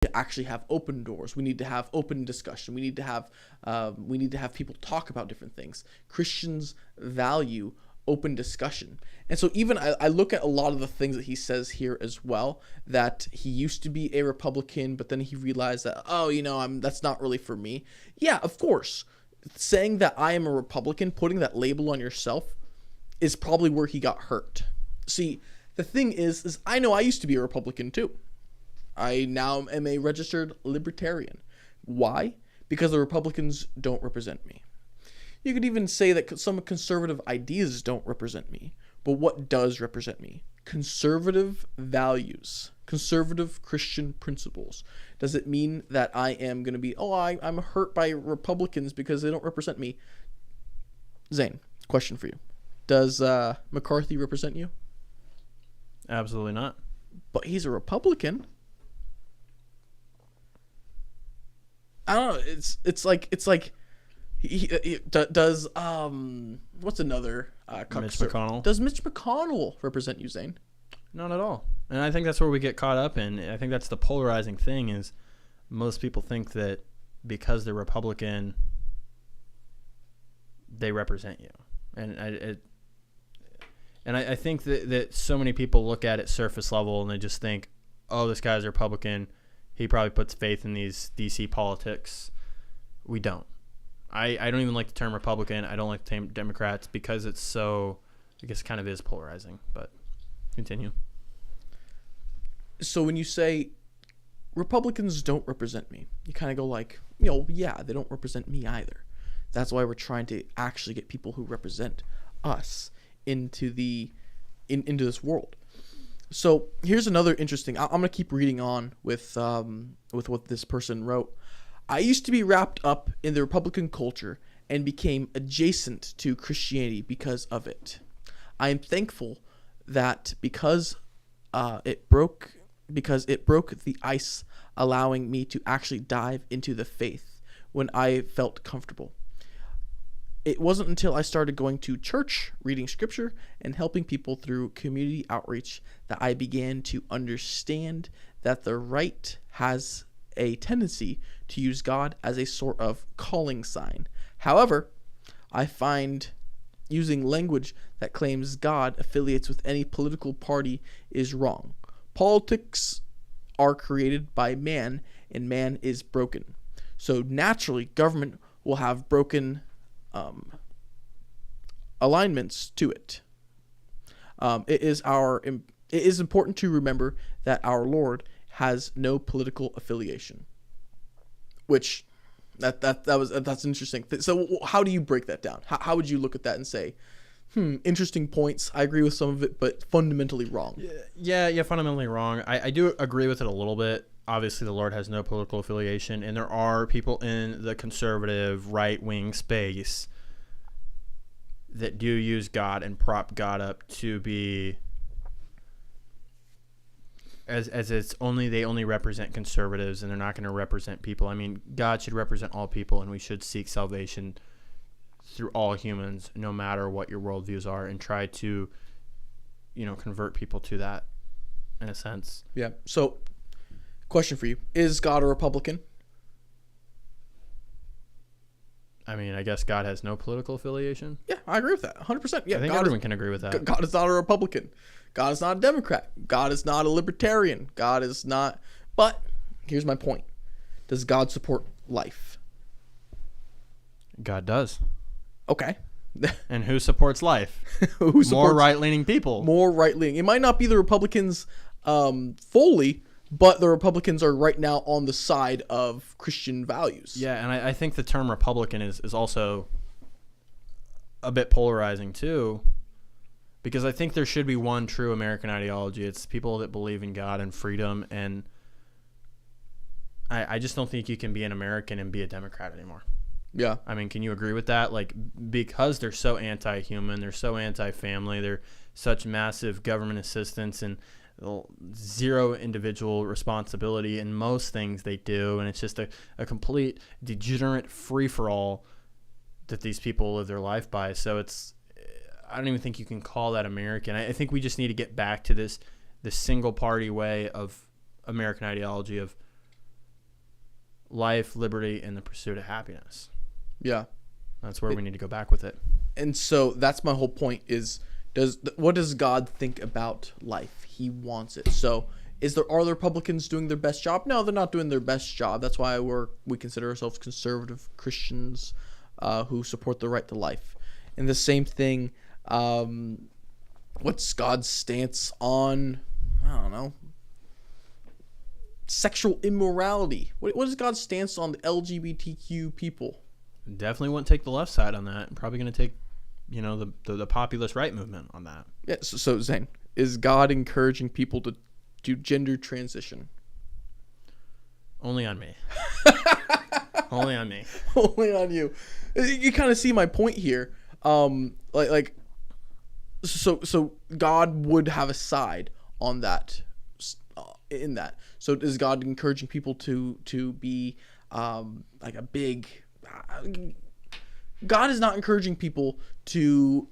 to actually have open doors. We need to have open discussion. We need to have people talk about different things. Christians value open discussion. And so even I look at a lot of the things that he says here as well, that he used to be a Republican, but then he realized that, that's not really for me. Yeah, of course. Saying that I am a Republican, putting that label on yourself, is probably where he got hurt. See, the thing is I know I used to be a Republican too. I now am a registered libertarian. Why? Because the Republicans don't represent me. You could even say that some conservative ideas don't represent me. But what does represent me? Conservative values, conservative Christian principles. Does it mean that I am going to be, I'm hurt by Republicans because they don't represent me? Zane, question for you. Does McCarthy represent you? Absolutely not. But he's a Republican. I don't know. It's like he does what's another Mitch McConnell. Does Mitch McConnell represent you, Zane? Not at all. And I think that's where we get caught up in. I think that's the polarizing thing is most people think that because they're Republican, they represent you. And I think that so many people look at it surface level and they just think, oh, this guy's a Republican. He probably puts faith in these DC politics. We don't. I don't even like the term Republican. I don't like the term Democrats because it's so, I guess, kind of is polarizing. But continue. So when you say Republicans don't represent me, you kind of go like, yeah, they don't represent me either. That's why we're trying to actually get people who represent us into into this world. So here's another interesting. I'm gonna keep reading on with what this person wrote. I used to be wrapped up in the Republican culture and became adjacent to Christianity because of it. I am thankful that because it broke the ice, allowing me to actually dive into the faith when I felt comfortable. It wasn't until I started going to church, reading scripture, and helping people through community outreach that I began to understand that the right has a tendency to use God as a sort of calling sign. However, I find using language that claims God affiliates with any political party is wrong. Politics are created by man, and man is broken. So naturally, government will have broken alignments to it. It is important to remember that our Lord has no political affiliation. Which that's interesting. So how do you break that down? How would you look at that and say, interesting points. I agree with some of it, but fundamentally wrong. Yeah, fundamentally wrong. I do agree with it a little bit. Obviously, the Lord has no political affiliation, and there are people in the conservative right-wing space that do use God and prop God up to be as they only represent conservatives, and they're not going to represent people. I mean, God should represent all people, and we should seek salvation through all humans, no matter what your worldviews are, and try to, convert people to that, in a sense. Yeah. So, question for you: is God a Republican? I mean, I guess God has no political affiliation. Yeah, I agree with that. 100%. Yeah, I think everyone can agree with that. God is not a Republican. God is not a Democrat. God is not a libertarian. God is not. But here's my point: does God support life? God does. Okay. And who supports life? Who supports more right-leaning people? More right-leaning. It might not be the Republicans fully, but the Republicans are right now on the side of Christian values. Yeah, and I think the term Republican is also a bit polarizing too, because I think there should be one true American ideology. It's people that believe in God and freedom, and I just don't think you can be an American and be a Democrat anymore. Yeah. I mean, can you agree with that? Like, because they're so anti-human, they're so anti-family, they're such massive government assistance and zero individual responsibility in most things they do, and it's just a complete degenerate free-for-all that these people live their life by. So I don't even think you can call that American. I think we just need to get back to this single-party way of American ideology of life, liberty, and the pursuit of happiness. Yeah. That's where we need to go back with it. And so that's my whole point is what does God think about life? He wants it. So are the Republicans doing their best job? No, they're not doing their best job. That's why we consider ourselves conservative Christians who support the right to life. And the same thing, what's God's stance on, I don't know, sexual immorality? What is God's stance on the LGBTQ people? Definitely wouldn't take the left side on that. Probably going to take, the populist right movement on that. Yeah. So Zane, is God encouraging people to do gender transition? Only on me. Only on me. Only on you. You kind of see my point here. So God would have a side on that. In that. So is God encouraging people to be like a big? God is not encouraging people to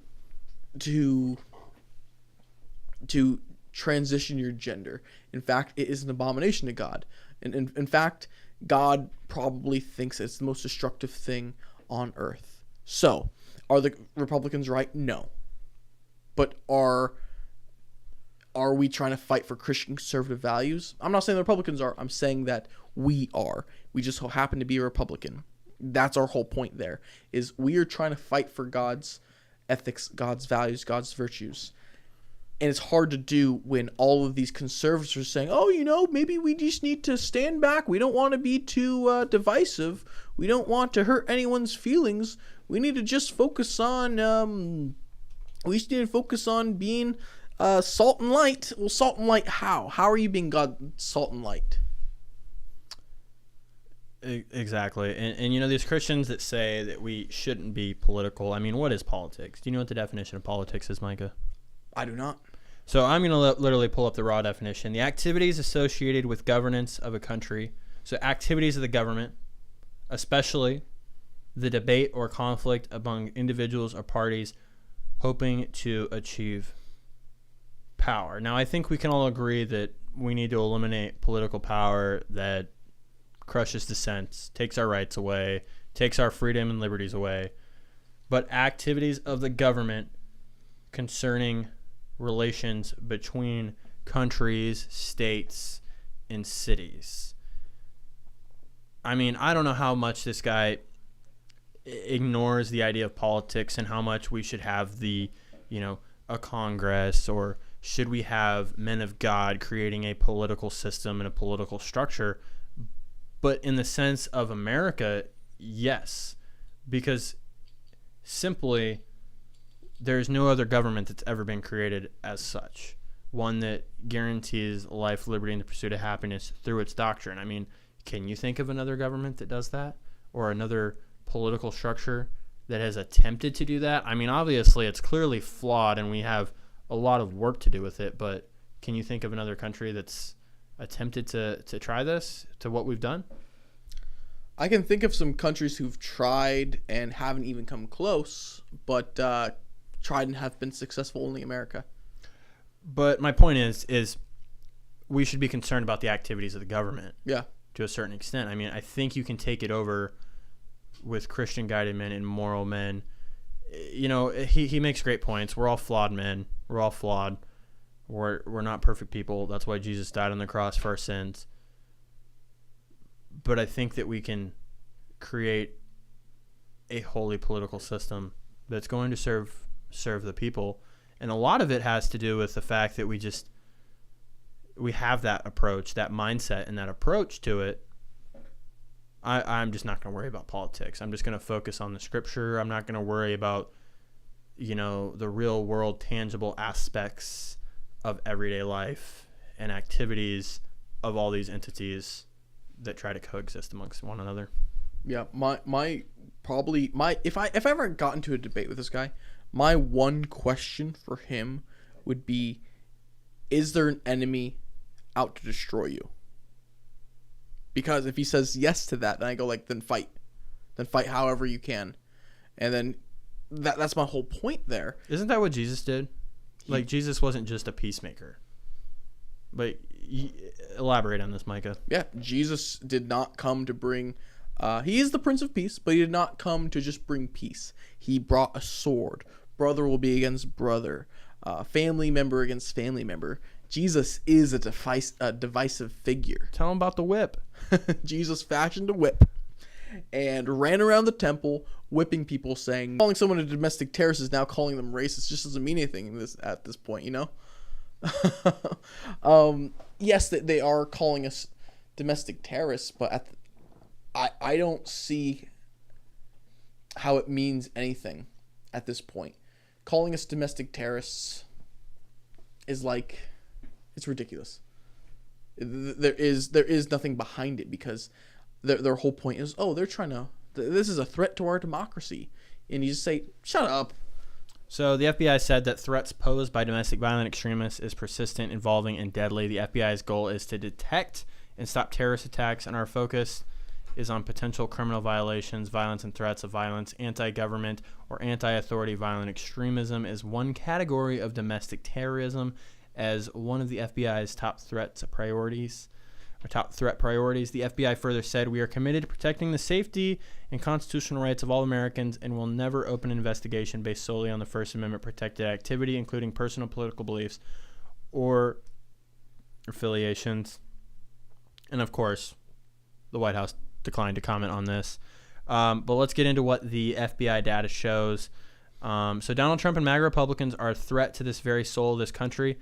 transition your gender. In fact, it is an abomination to God. And in fact, God probably thinks it's the most destructive thing on earth. So, are the Republicans right? No. But are we trying to fight for Christian conservative values? I'm not saying the Republicans are. I'm saying that we are. We just happen to be a Republican. That's our whole point there, is we are trying to fight for God's ethics, God's values, God's virtues. And it's hard to do when all of these conservatives are saying, oh, maybe we just need to stand back. We don't want to be too divisive. We don't want to hurt anyone's feelings. We need to just focus on, being salt and light. Well, salt and light how? How are you being salt and light? Exactly. And these Christians that say that we shouldn't be political. I mean, what is politics? Do you know what the definition of politics is, Micah? I do not. So I'm going to literally pull up the raw definition. The activities associated with governance of a country. So activities of the government, especially the debate or conflict among individuals or parties hoping to achieve power. Now, I think we can all agree that we need to eliminate political power that crushes dissent, takes our rights away, takes our freedom and liberties away. But activities of the government concerning relations between countries, states, and cities. I mean, I don't know how much this guy ignores the idea of politics and how much we should have a Congress, or should we have men of God creating a political system and a political structure. But in the sense of America, yes, because simply there's no other government that's ever been created as such, one that guarantees life, liberty, and the pursuit of happiness through its doctrine. I mean, can you think of another government that does that, or another political structure that has attempted to do that? I mean, obviously it's clearly flawed and we have a lot of work to do with it, but can you think of another country that's attempted to try this, to what we've done? I can think of some countries who've tried and haven't even come close, but tried and have been successful. Only America. But my point is we should be concerned about the activities of the government. Yeah. To a certain extent. I mean, I think you can take it over with Christian guided men and moral men. He makes great points. We're all flawed men. We're all flawed. We're not perfect people. That's why Jesus died on the cross for our sins. But I think that we can create a holy political system that's going to serve the people. And a lot of it has to do with the fact that we have that approach, that mindset, and that approach to it. I'm just not going to worry about politics. I'm just going to focus on the scripture. I'm not going to worry about, the real world tangible aspects of everyday life and activities of all these entities that try to coexist amongst one another. Yeah, if I ever got into a debate with this guy, my one question for him would be, is there an enemy out to destroy you? Because if he says yes to that, then I go then fight however you can. And then that's my whole point there. Isn't that what Jesus did? Jesus wasn't just a peacemaker, but Elaborate on this, Micah. Yeah, Jesus did not come to bring. He is the Prince of Peace, but he did not come to just bring peace. He brought a sword. Brother will be against brother. Family member against family member. Jesus is a divisive figure. Tell him about the whip. Jesus fashioned a whip and ran around the temple whipping people, saying, calling someone a domestic terrorist is now calling them racist. Just doesn't mean anything at this point, you know? Yes, they are calling us domestic terrorists, but I don't see how it means anything at this point. Calling us domestic terrorists is like, it's ridiculous. There is nothing behind it, because their whole point is, they're trying to, this is a threat to our democracy. And you just say, shut up. So the FBI said that threats posed by domestic violent extremists is persistent, involving, and deadly. The FBI's goal is to detect and stop terrorist attacks, and our focus is on potential criminal violations. Violence and threats of violence, anti-government or anti-authority violent extremism is one category of domestic terrorism, as one of the FBI's top threat priorities. The FBI further said, "We are committed to protecting the safety and constitutional rights of all Americans, and will never open an investigation based solely on the First Amendment protected activity, including personal political beliefs or affiliations." And of course, the White House declined to comment on this. But let's get into what the FBI data shows. So Donald Trump and MAGA Republicans are a threat to this very soul of this country.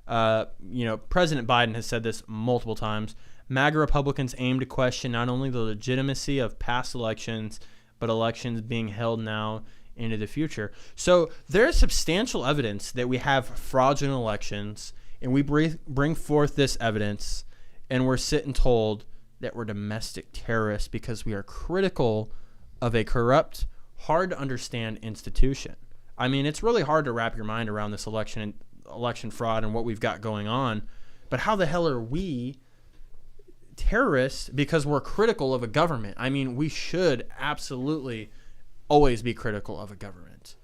President Biden has said this multiple times. MAGA Republicans aim to question not only the legitimacy of past elections, but elections being held now into the future. So there is substantial evidence that we have fraudulent elections, and we bring forth this evidence, and we're sitting told that we're domestic terrorists because we are critical of a corrupt, hard to understand institution. I mean, it's really hard to wrap your mind around this election fraud and what we've got going on. But how the hell are we terrorists because we're critical of a government? I mean, we should absolutely always be critical of a government.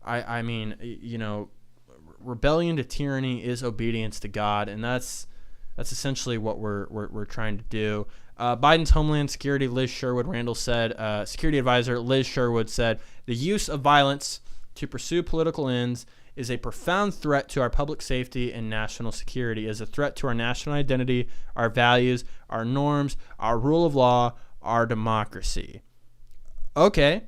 I mean, rebellion to tyranny is obedience to God, and that's essentially what we're trying to do. Biden's Homeland Security Security Advisor Liz Sherwood said, "The use of violence to pursue political ends is a profound threat to our public safety and national security, is a threat to our national identity, our values, our norms, our rule of law, our democracy." Okay,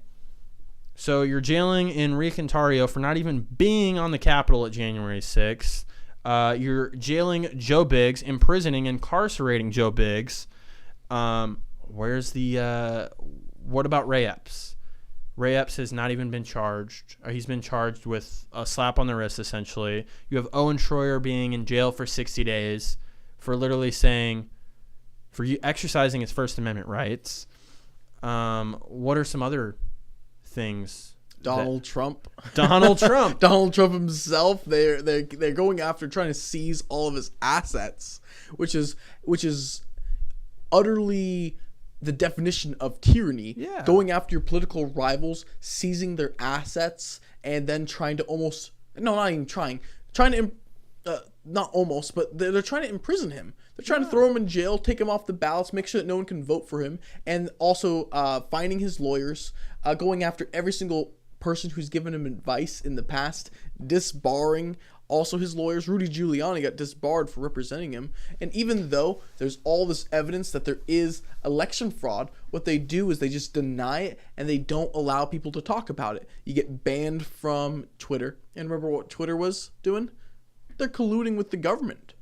so you're jailing Enrique Tarrio for not even being on the Capitol at January 6th. You're jailing Joe Biggs, incarcerating Joe Biggs. What about Ray Epps? Ray Epps has not even been charged. He's been charged with a slap on the wrist, essentially. You have Owen Schroyer being in jail for 60 days for literally for exercising his First Amendment rights. What are some other things? Donald Trump himself. They're going after, trying to seize all of his assets, which is utterly the definition of tyranny. Yeah. Going after your political rivals, seizing their assets, and then trying to they're trying to imprison him. They're trying to throw him in jail, take him off the ballots, make sure that no one can vote for him, and also finding his lawyers, going after every single person who's given him advice in the past, disbarring also his lawyers. Rudy Giuliani got disbarred for representing him. And even though there's all this evidence that there is election fraud, what they do is they just deny it, and they don't allow people to talk about it. You get banned from Twitter. And remember what Twitter was doing? They're colluding with the government.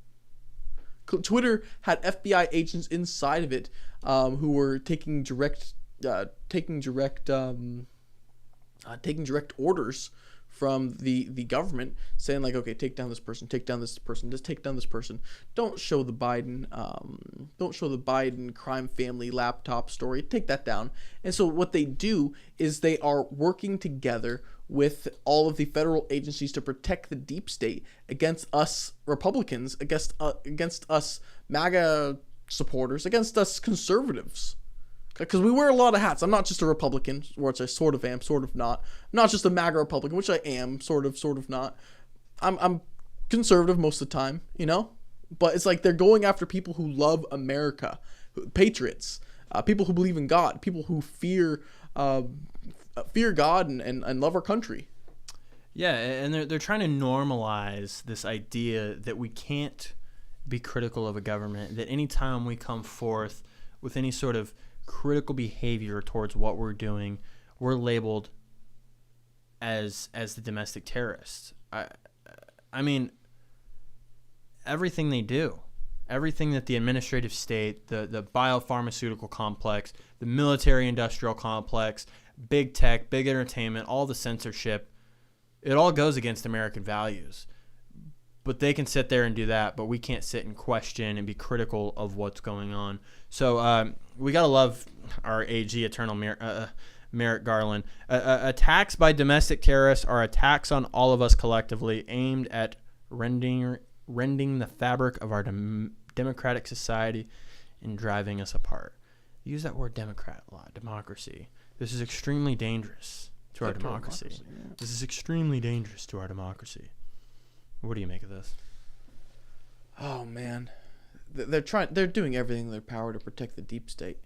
Twitter had FBI agents inside of it who were taking direct orders from the government, saying like, okay, take down this person, just take down this person. Don't show the Biden crime family laptop story. Take that down. And so what they do is they are working together with all of the federal agencies to protect the deep state against us Republicans, against us MAGA supporters, against us conservatives. Because we wear a lot of hats. I'm not just a Republican, which I sort of am, sort of not. I'm not just a MAGA Republican, which I am, sort of not. I'm conservative most of the time, But it's like they're going after people who love America, patriots, people who believe in God, people who fear God and love our country. Yeah, and they're trying to normalize this idea that we can't be critical of a government, that anytime we come forth with any sort of critical behavior towards what we're doing, we're labeled as the domestic terrorists. I mean, everything they do, everything that the administrative state, the biopharmaceutical complex, the military-industrial complex, big tech, big entertainment, all the censorship, it all goes against American values. But they can sit there and do that, but we can't sit and question and be critical of what's going on. So we got to love our AG, Eternal Merrick Garland. Attacks by domestic terrorists are attacks on all of us collectively, aimed at rending the fabric of our democratic society and driving us apart. Use that word democrat a lot, democracy. This is extremely dangerous to our democracy. Yeah. This is extremely dangerous to our democracy. What do you make of this? Oh man, they're doing everything in their power to protect the deep state.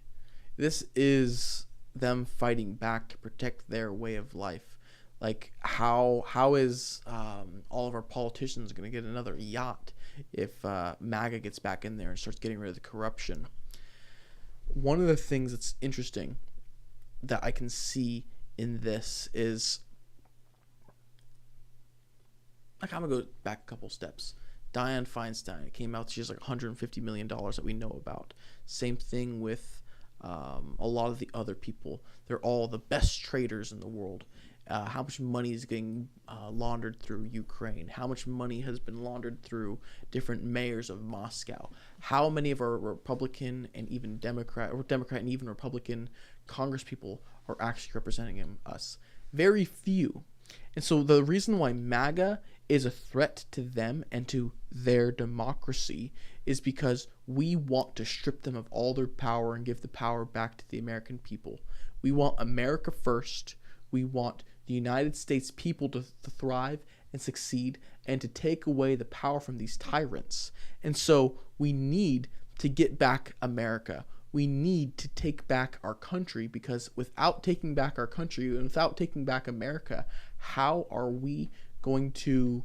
This is them fighting back to protect their way of life. Like how is all of our politicians going to get another yacht if MAGA gets back in there and starts getting rid of the corruption? One of the things that's interesting that I can see in this is, like, I'm going to go back a couple steps. Dianne Feinstein, it came out, she has like $150 million that we know about. Same thing with a lot of the other people. They're all the best traders in the world. How much money is getting laundered through Ukraine? How much money has been laundered through different mayors of Moscow? How many of our Republican and even Democrat and even Republican Congress people are actually representing us? Very few. And so the reason why MAGA is a threat to them and to their democracy is because we want to strip them of all their power and give the power back to the American people. We want America first. We want the United States people to thrive and succeed and to take away the power from these tyrants. And so we need to get back America. We need to take back our country, because without taking back our country and without taking back America, how are we going to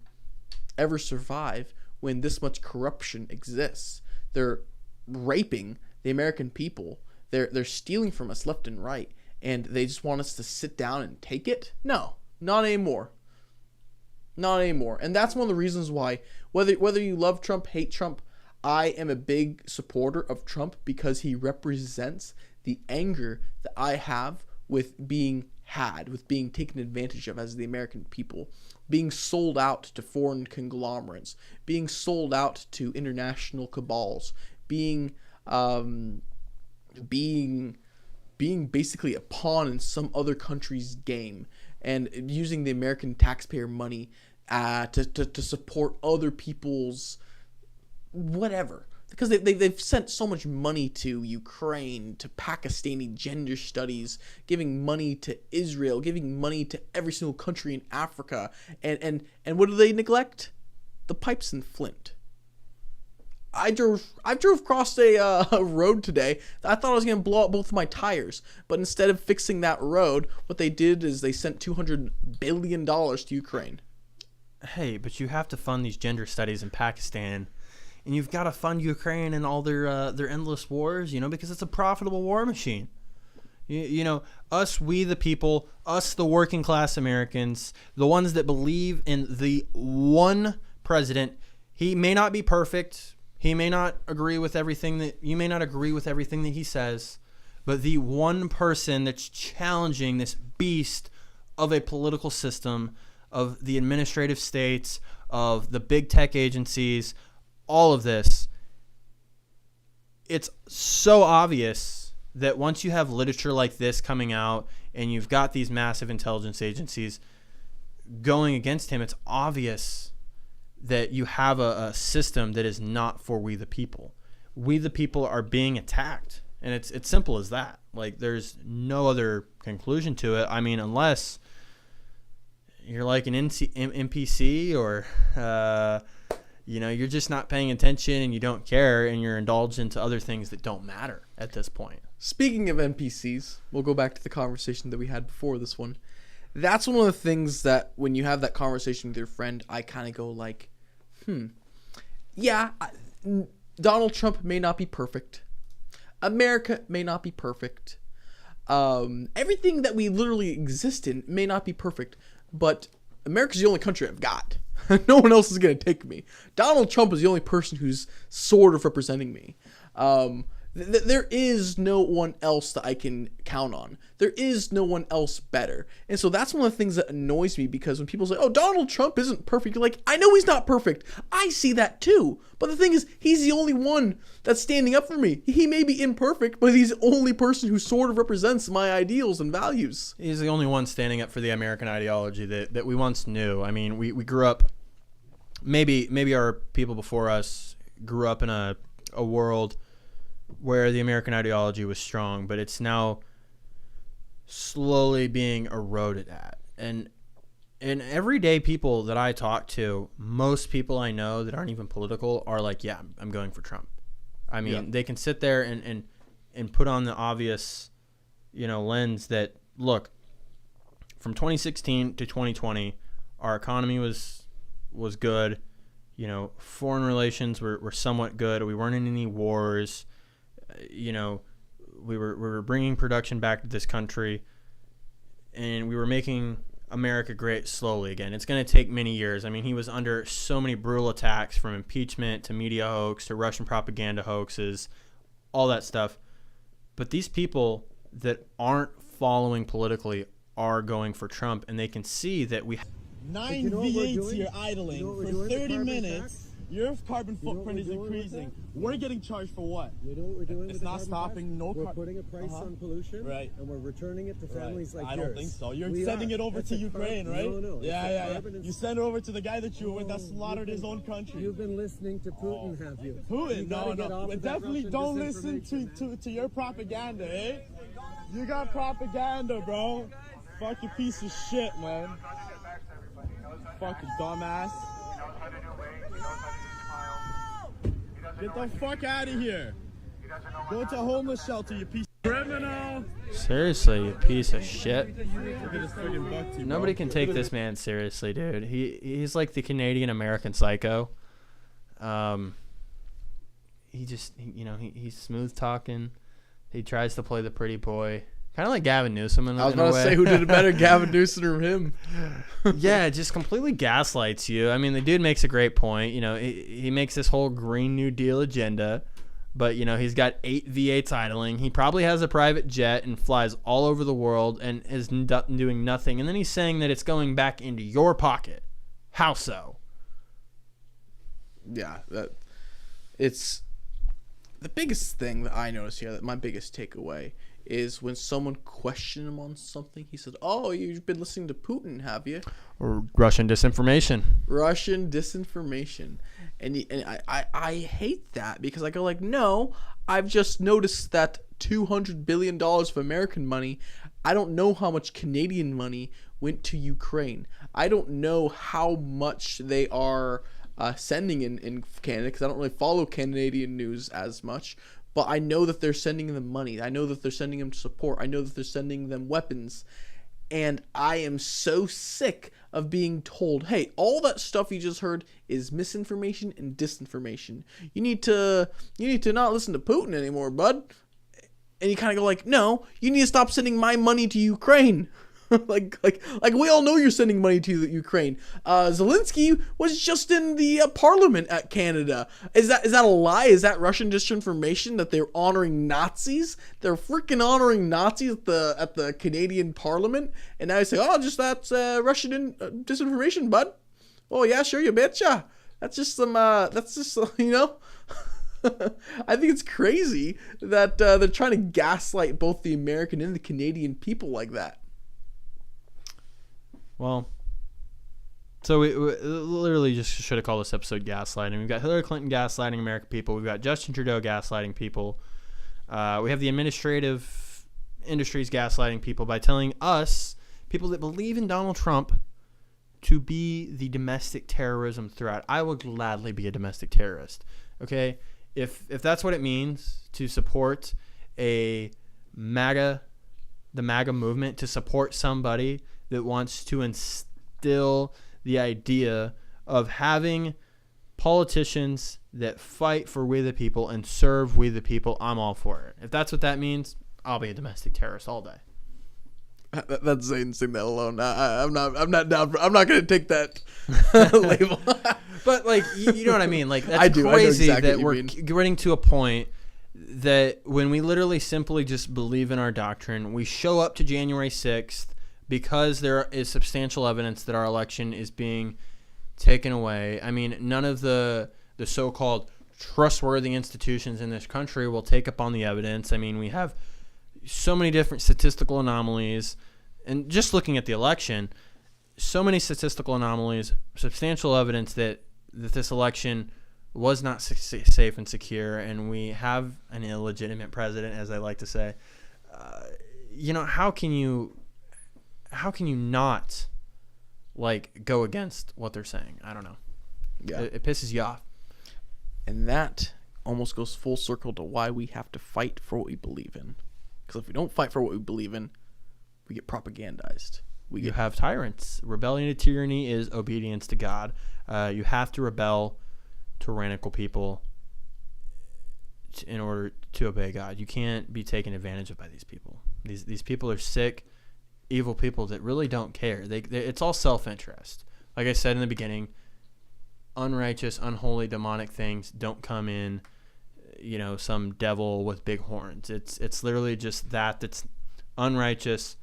ever survive when this much corruption exists? They're raping the American people. They're stealing from us left and right, and they just want us to sit down and take it? No, not anymore. Not anymore. And that's one of the reasons why, whether you love Trump, hate Trump, I am a big supporter of Trump, because he represents the anger that I have with being taken advantage of as the American people, being sold out to foreign conglomerates, being sold out to international cabals, being basically a pawn in some other country's game, and using the American taxpayer money to support other people's whatever. Because they've sent so much money to Ukraine, to Pakistani gender studies, giving money to Israel, giving money to every single country in Africa. And what do they neglect? The pipes in Flint. I drove across a road today. I thought I was going to blow out both of my tires. But instead of fixing that road, what they did is they sent $200 billion to Ukraine. Hey, but you have to fund these gender studies in Pakistan. And you've got to fund Ukraine and all their endless wars, because it's a profitable war machine. Us, we the people, us the working class Americans, the ones that believe in the one president. He may not be perfect. He may not agree with everything that you may not agree with everything that he says, but the one person that's challenging this beast of a political system, of the administrative states, of the big tech agencies, all of this, it's so obvious that once you have literature like this coming out and you've got these massive intelligence agencies going against him, it's obvious that you have a system that is not for we the people. We the people are being attacked, and it's simple as that. Like, there's no other conclusion to it. I mean, unless you're like an NPC or you're just not paying attention and you don't care and you're indulged into other things that don't matter at this point. Speaking of NPCs, we'll go back to the conversation that we had before this one. That's one of the things that when you have that conversation with your friend, I kind of go like, yeah, Donald Trump may not be perfect. America may not be perfect. Everything that we literally exist in may not be perfect, but America's the only country I've got. No one else is going to take me. Donald Trump is the only person who's sort of representing me. There is no one else that I can count on. There is no one else better. And so that's one of the things that annoys me, because when people say, oh, Donald Trump isn't perfect, you're like, I know he's not perfect. I see that too. But the thing is, he's the only one that's standing up for me. He may be imperfect, but he's the only person who sort of represents my ideals and values. He's the only one standing up for the American ideology that we once knew. I mean, we grew up, maybe our people before us grew up in a world where the American ideology was strong, but it's now slowly being eroded at. And everyday people that I talk to, most people I know that aren't even political are like, yeah, I'm going for Trump. I mean, They can sit there and put on the obvious, lens that, look, from 2016 to 2020, our economy was good. Foreign relations were somewhat good. We weren't in any wars. We were bringing production back to this country, and we were making America great slowly again. It's going to take many years. I mean, he was under so many brutal attacks, from impeachment to media hoax to Russian propaganda hoaxes, all that stuff. But these people that aren't following politically are going for Trump, and they can see that we 9 V8s here idling for 30 minutes. Your carbon footprint is increasing. We're getting charged for what? You know what we're doing? It's not stopping. We're putting a price on pollution, right? And we're returning it to families like yours. I don't think so. You're sending it over to Ukraine, right? No. Yeah. You send it over to the guy that you were with that slaughtered his own country. You've been listening to Putin, have you? Putin? No. Definitely don't listen to your propaganda, eh? You got propaganda, bro. Fucking piece of shit, man. Fucking dumbass. Get the fuck out of here. Go to a homeless shelter, you piece of criminal. Seriously, you piece of shit. Look at this friggin' buck team, Nobody can take this man seriously, dude. He's like the Canadian American Psycho. He's smooth talking. He tries to play the pretty boy. Kind of like Gavin Newsom in a way. I was about to say, who did it better, Gavin Newsom or him? Yeah, just completely gaslights you. I mean, the dude makes a great point. He makes this whole Green New Deal agenda, but, he's got 8 V8s idling. He probably has a private jet and flies all over the world and is doing nothing. And then he's saying that it's going back into your pocket. How so? Yeah, it's the biggest thing that I noticed here, that my biggest takeaway is when someone questioned him on something, he said, oh, you've been listening to Putin, have you? Or Russian disinformation. And I hate that, because I go like, no, I've just noticed that $200 billion of American money, I don't know how much Canadian money went to Ukraine. I don't know how much they are sending in Canada, because I don't really follow Canadian news as much. But I know that they're sending them money. I know that they're sending them support. I know that they're sending them weapons. And I am so sick of being told, hey, all that stuff you just heard is misinformation and disinformation. You need to not listen to Putin anymore, bud. And you kind of go like, no, you need to stop sending my money to Ukraine. like we all know you're sending money to the Ukraine. Zelensky was just in the parliament at Canada. Is that a lie? Is that Russian disinformation that they're honoring Nazis? They're freaking honoring Nazis at the Canadian parliament, and now you say, oh, just that's Russian disinformation, bud. Oh yeah, sure, you betcha. That's just some. That's just I think it's crazy that they're trying to gaslight both the American and the Canadian people like that. Well, so we literally just should have called this episode gaslighting. We've got Hillary Clinton gaslighting American people. We've got Justin Trudeau gaslighting people. We have the administrative industries gaslighting people by telling us, people that believe in Donald Trump, to be the domestic terrorism threat, I will gladly be a domestic terrorist. Okay? If that's what it means to support the MAGA movement, to support somebody that wants to instill the idea of having politicians that fight for we the people and serve we the people, I'm all for it. If that's what that means, I'll be a domestic terrorist all day. That's Zane saying that alone. I'm not down for. I'm not going to take that label. But like, you know what I mean? Like, that's I know crazy exactly that what we're you mean. getting to a point that when we literally simply just believe in our doctrine, we show up to January 6th because there is substantial evidence that our election is being taken away. I mean, none of the so-called trustworthy institutions in this country will take up on the evidence. I mean, we have so many different statistical anomalies, and just looking at the election, so many statistical anomalies, substantial evidence that this election was not safe and secure, and we have an illegitimate president, as I like to say. How can you not like go against what they're saying? I don't know. Yeah. It pisses you off. And that almost goes full circle to why we have to fight for what we believe in. Because if we don't fight for what we believe in, we get propagandized. You have tyrants. Rebellion to tyranny is obedience to God. You have to rebel tyrannical people in order to obey God. You can't be taken advantage of by these people. These people are sick, evil people that really don't care. It's all self-interest. Like I said in the beginning, unrighteous, unholy, demonic things don't come in, some devil with big horns. It's literally just that's unrighteous,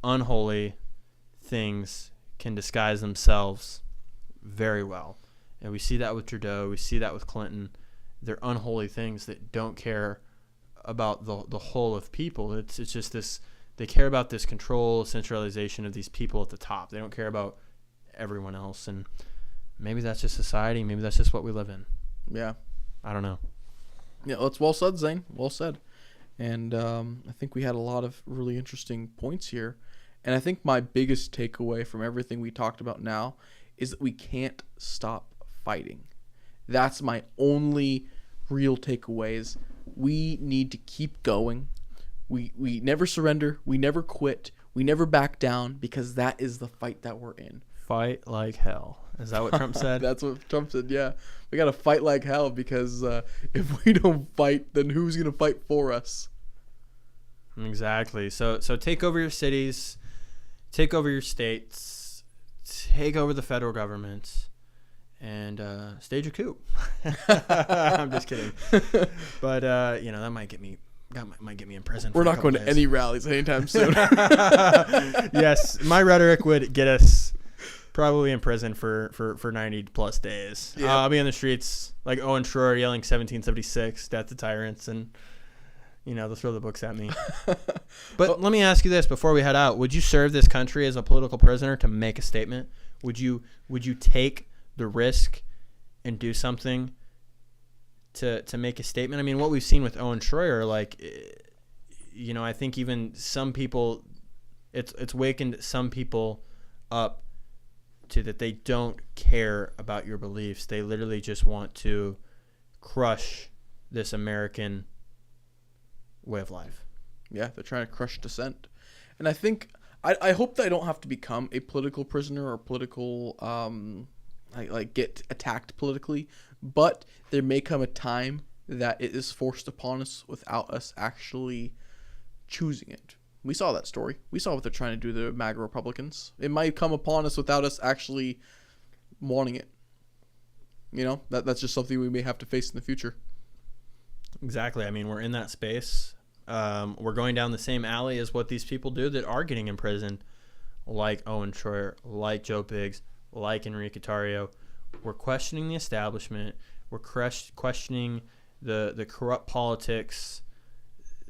unholy things can disguise themselves very well. And we see that with Trudeau. We see that with Clinton. They're unholy things that don't care about the whole of people. It's just this, they care about this control, centralization of these people at the top. They don't care about everyone else. And maybe that's just society. Maybe that's just what we live in. Yeah. I don't know. Yeah, that's well said, Zane. Well said. And I think we had a lot of really interesting points here. And I think my biggest takeaway from everything we talked about now is that we can't stop fighting. That's my only real takeaway is we need to keep going. We never surrender. We never quit. We never back down because that is the fight that we're in. Fight like hell. Is that what Trump said? That's what Trump said, yeah. We got to fight like hell because if we don't fight, then who's going to fight for us? Exactly. So take over your cities, take over your states, take over the federal government, and stage a coup. I'm just kidding. But that might get me in prison. We're not going to any rallies anytime soon. Yes, my rhetoric would get us probably in prison for 90 plus days. Yeah. I'll be on the streets like Owen Schroyer yelling 1776, death to tyrants, and they'll throw the books at me. But let me ask you this before we head out: would you serve this country as a political prisoner to make a statement? Would you take the risk and do something to make a statement? I mean, what we've seen with Owen Schroyer, I think even some people, it's wakened some people up to that they don't care about your beliefs. They literally just want to crush this American way of life. Yeah, they're trying to crush dissent. And I think, I hope that I don't have to become a political prisoner or political, get attacked politically, but there may come a time that it is forced upon us without us actually choosing it. We saw that story. We saw what they're trying to do to the MAGA Republicans. It might come upon us without us actually wanting it. That's just something we may have to face in the future. Exactly. I mean, we're in that space. We're going down the same alley as what these people do that are getting imprisoned, like Owen Schroyer, like Joe Biggs, like Enrique Tarrio. We're questioning the establishment. We're questioning the corrupt politics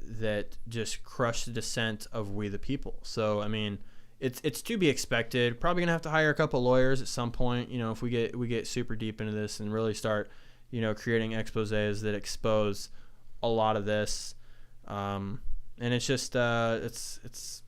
that just crush the dissent of we the people. So, I mean, it's to be expected. Probably going to have to hire a couple lawyers at some point, if we get super deep into this and really start, creating exposés that expose a lot of this. And it's just, it's